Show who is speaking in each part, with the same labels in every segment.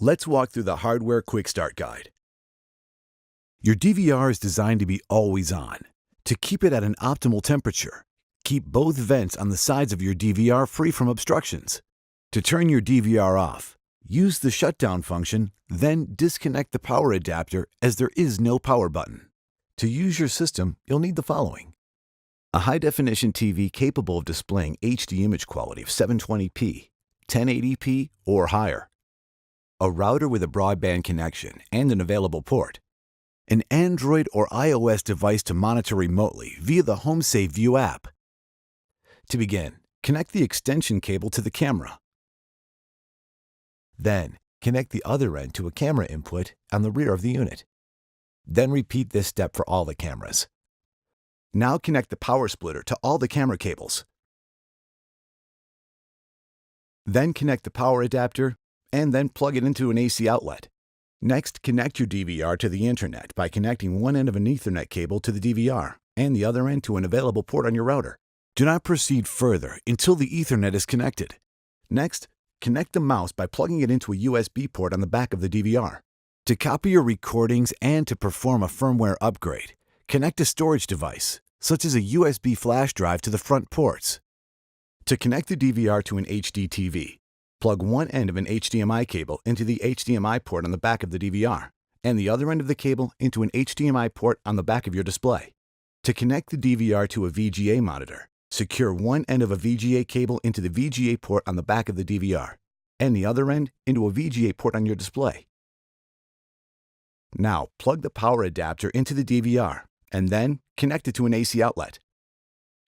Speaker 1: Let's walk through the Hardware Quick Start Guide. Your DVR is designed to be always on. To keep it at an optimal temperature, keep both vents on the sides of your DVR free from obstructions. To turn your DVR off, use the shutdown function, then disconnect the power adapter as there is no power button. To use your system, you'll need the following: a high-definition TV capable of displaying HD image quality of 720p, 1080p, or higher, a router with a broadband connection and an available port, an Android or iOS device to monitor remotely via the HomeSafe View app. To begin, connect the extension cable to the camera. Then, connect the other end to a camera input on the rear of the unit. Then repeat this step for all the cameras. Now connect the power splitter to all the camera cables. Then connect the power adapter and then plug it into an AC outlet. Next, connect your DVR to the internet by connecting one end of an Ethernet cable to the DVR and the other end to an available port on your router. Do not proceed further until the Ethernet is connected. Next, connect the mouse by plugging it into a USB port on the back of the DVR. To copy your recordings and to perform a firmware upgrade, connect a storage device, such as a USB flash drive, to the front ports. To connect the DVR to an HD TV, plug one end of an HDMI cable into the HDMI port on the back of the DVR, and the other end of the cable into an HDMI port on the back of your display. To connect the DVR to a VGA monitor, secure one end of a VGA cable into the VGA port on the back of the DVR, and the other end into a VGA port on your display. Now, plug the power adapter into the DVR, and then connect it to an AC outlet.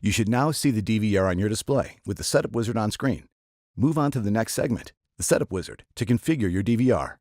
Speaker 1: You should now see the DVR on your display with the Setup Wizard on screen. Move on to the next segment, the Setup Wizard, to configure your DVR.